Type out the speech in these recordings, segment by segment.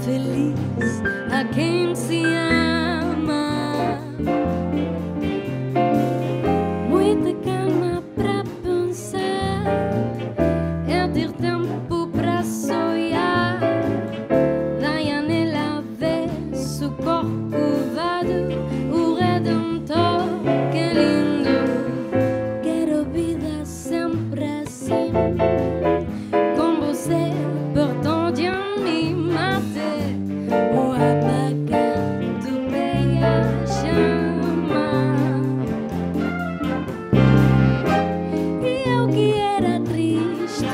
Feliz a quem se ama, muita calma para pensar, é ter tempo para sonhar. Daí nela vê-se o corcovado, o redentor, que lindo. Quero vida sempre assim, com você perto de mim. O apagado bem a chama, e eu que era triste,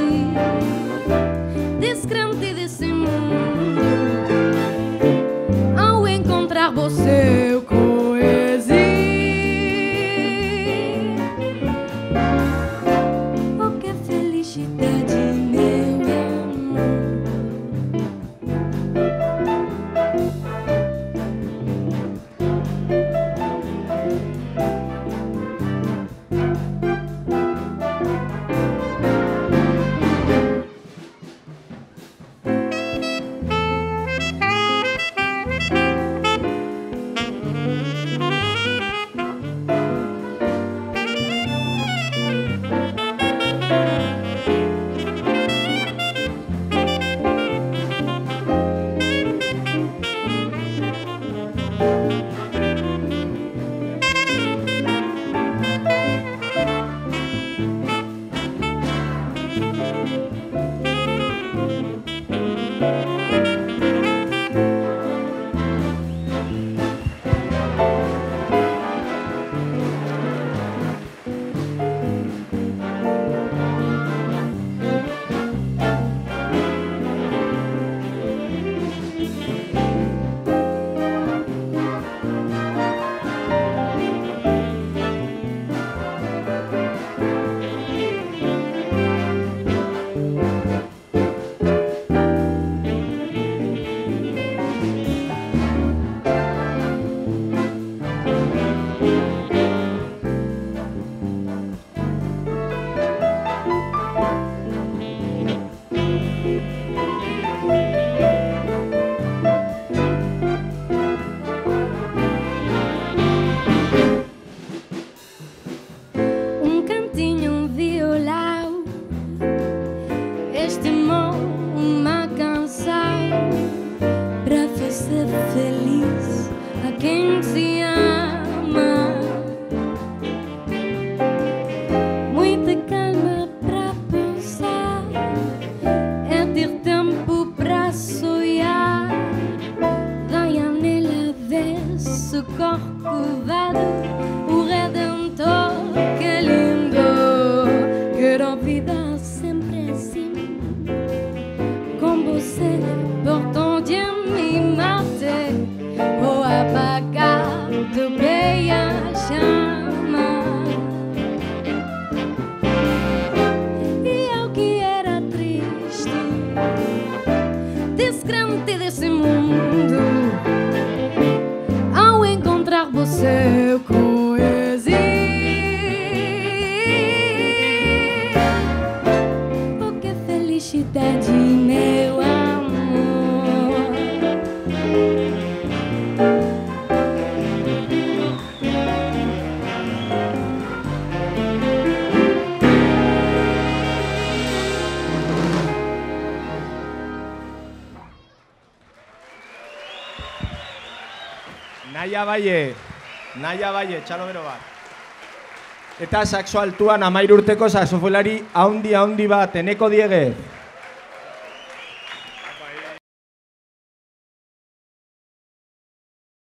descrente desse mundo, ao encontrar você eu conheci. Oh, que felicidade, meu amor. Uma canção para fazer feliz a quem se ama, muita calma para pensar, é ter tempo para sonhar. Daí nela vê-se o corcovado, o redentor, que lindo. Quero a vida sempre assim, com você perto de mim, mate o apagado bem a chama, e eu que era triste, descrente desse mundo, ao encontrar você eu conheci. Oh, que felicidade, meu amor. Naia Baie, txalomero bat. Eta saxo altuan 13 urteko saxofolari haundi bat, Eneko Dieguez.